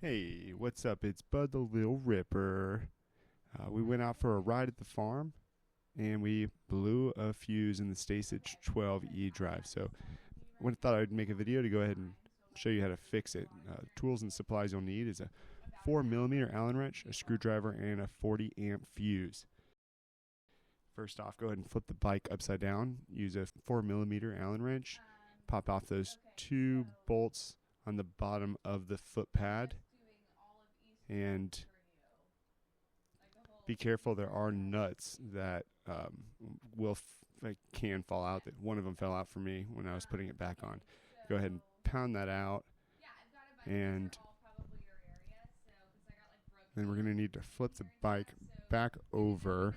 Hey, what's up? It's Bud the Little Ripper. We went out for a ride at the farm and we blew a fuse in the Stacyc 12 eDrive. So I thought I'd make a video to go ahead and show you how to fix it. Tools and supplies you'll need is a 4mm Allen wrench, a screwdriver, and a 40 amp fuse. First off, go ahead and flip the bike upside down. Use a 4mm Allen wrench. Pop off those two bolts on the bottom of the foot pad. And be careful, there are nuts that can fall out. That one of them fell out for me when I was putting it back on. Go ahead and pound that out, and then we're going to need to flip the bike back over.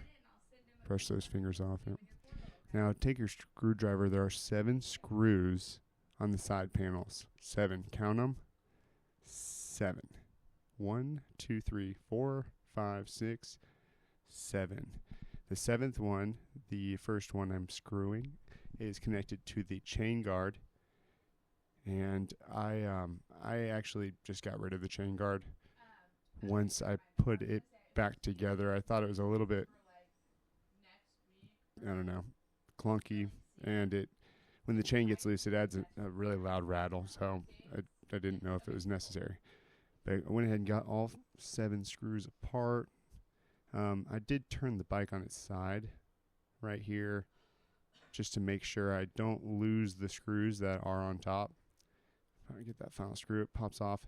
Brush those fingers off. Yep. Now take your screwdriver. There are 7 screws on the side panels. 7. Count them. 7. 1, 2, 3, 4, 5, 6, 7. The 7th one, the first one I'm screwing, is connected to the chain guard, and I actually just got rid of the chain guard once I put it back together. I thought it was a little bit, I don't know, clunky, and when the chain gets loose, it adds a really loud rattle, so I didn't know if it was necessary. But I went ahead and got all 7 screws apart. I did turn the bike on its side right here just to make sure I don't lose the screws that are on top. If I get that final screw, it pops off.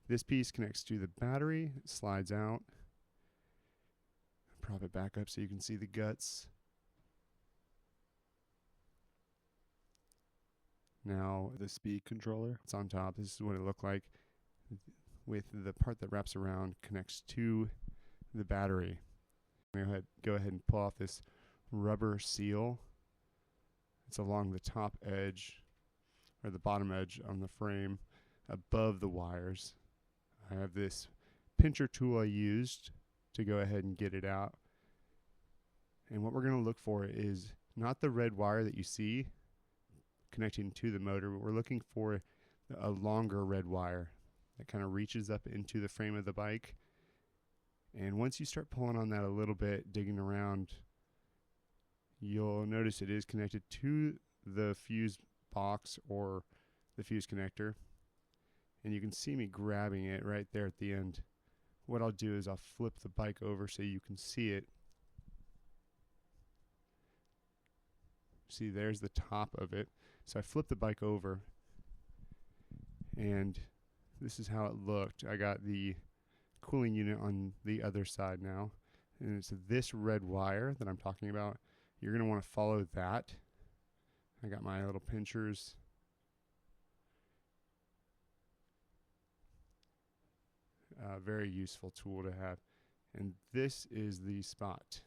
This piece connects to the battery. It slides out. Prop it back up so you can see the guts. Now the speed controller, it's on top. This is what it looked like. With the part that wraps around connects to the battery. Go ahead and pull off this rubber seal. It's along the top edge, or the bottom edge on the frame, above the wires. I have this pincher tool I used to go ahead and get it out. And what we're going to look for is not the red wire that you see connecting to the motor, but we're looking for a longer red wire that kind of reaches up into the frame of the bike. And once you start pulling on that a little bit, digging around, you'll notice it is connected to the fuse box or the fuse connector. And you can see me grabbing it right there at the end. What I'll do is I'll flip the bike over so you can see it. See, there's the top of it. So I flip the bike over, and this is how it looked. I got the cooling unit on the other side now, and it's this red wire that I'm talking about. You're going to want to follow that. I got my little pinchers. Very useful tool to have. And this is the spot.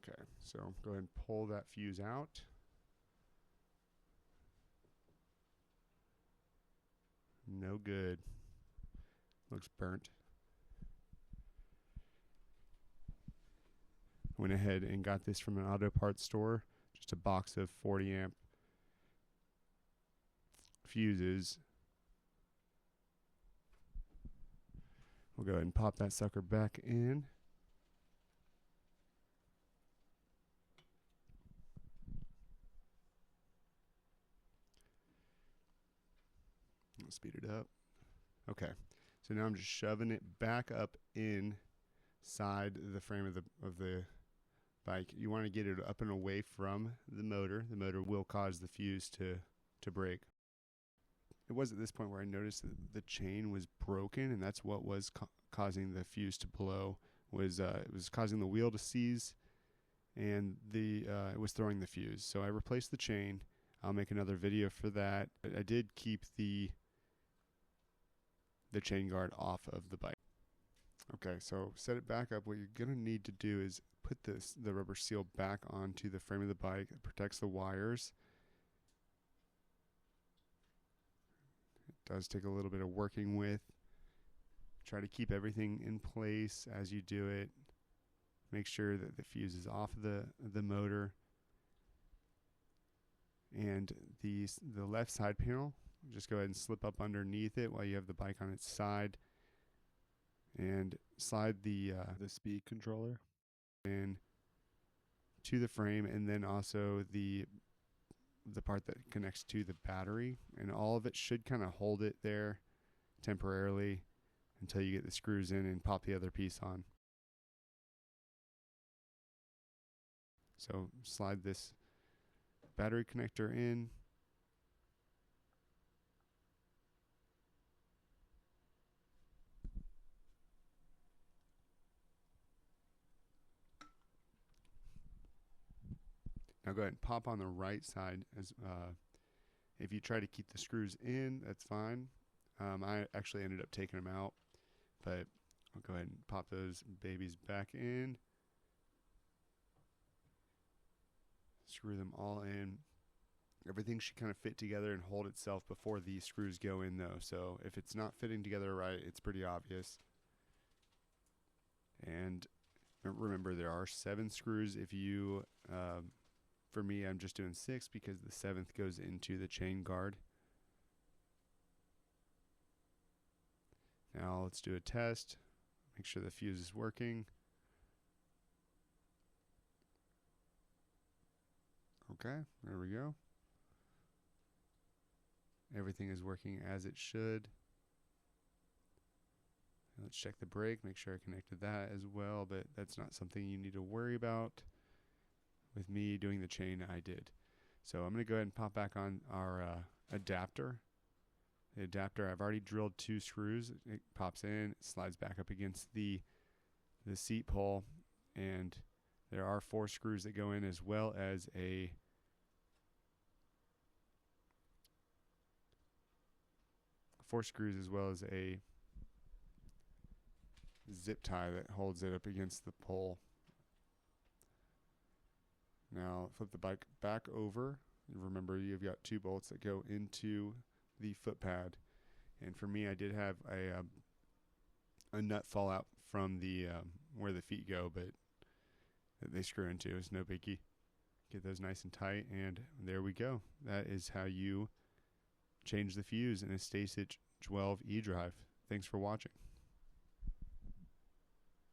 Okay, so go ahead and pull that fuse out. No good. Looks burnt. Went ahead and got this from an auto parts store. Just a box of 40 amp fuses. We'll go ahead and pop that sucker back in. I'll speed it up. Okay, so now I'm just shoving it back up inside the frame of the bike. You want to get it up and away from the motor. The motor will cause the fuse to break. It was at this point where I noticed that the chain was broken, and that's what was causing the fuse to blow. It was causing the wheel to seize, and it was throwing the fuse. So I replaced the chain. I'll make another video for that. I did keep the chain guard off of the bike. Okay, so set it back up. What you're going to need to do is put the rubber seal back onto the frame of the bike. It protects the wires. It does take a little bit of working with. Try to keep everything in place as you do it. Make sure that the fuse is off the motor. And the left side panel, just go ahead and slip up underneath it while you have the bike on its side, and slide the speed controller in to the frame, and then also the part that connects to the battery, and all of it should kind of hold it there temporarily until you get the screws in and pop the other piece on. So slide this battery connector in. Now go ahead and pop on the right side. If you try to keep the screws in, that's fine. I actually ended up taking them out, but I'll go ahead and pop those babies back in. Screw them all in. Everything should kind of fit together and hold itself before these screws go in though. So if it's not fitting together right, it's pretty obvious. And remember, there are 7 screws. If you, for me, I'm just doing 6 because the 7th goes into the chain guard. Now let's do a test. Make sure the fuse is working. Okay, there we go. Everything is working as it should. Let's check the brake, make sure I connected that as well, but that's not something you need to worry about. With me doing the chain, I did. So I'm going to go ahead and pop back on our adapter. The adapter, I've already drilled 2 screws. It pops in, slides back up against the seat pole, and there are 4 screws that go in, as well as a zip tie that holds it up against the pole. Now flip the bike back over. Remember, you've got 2 bolts that go into the foot pad, and for me, I did have a nut fall out from the where the feet go, but they screw into. It's no biggie. Get those nice and tight, and there we go. That is how you change the fuse in a Stacyc 12 eDrive. Thanks for watching.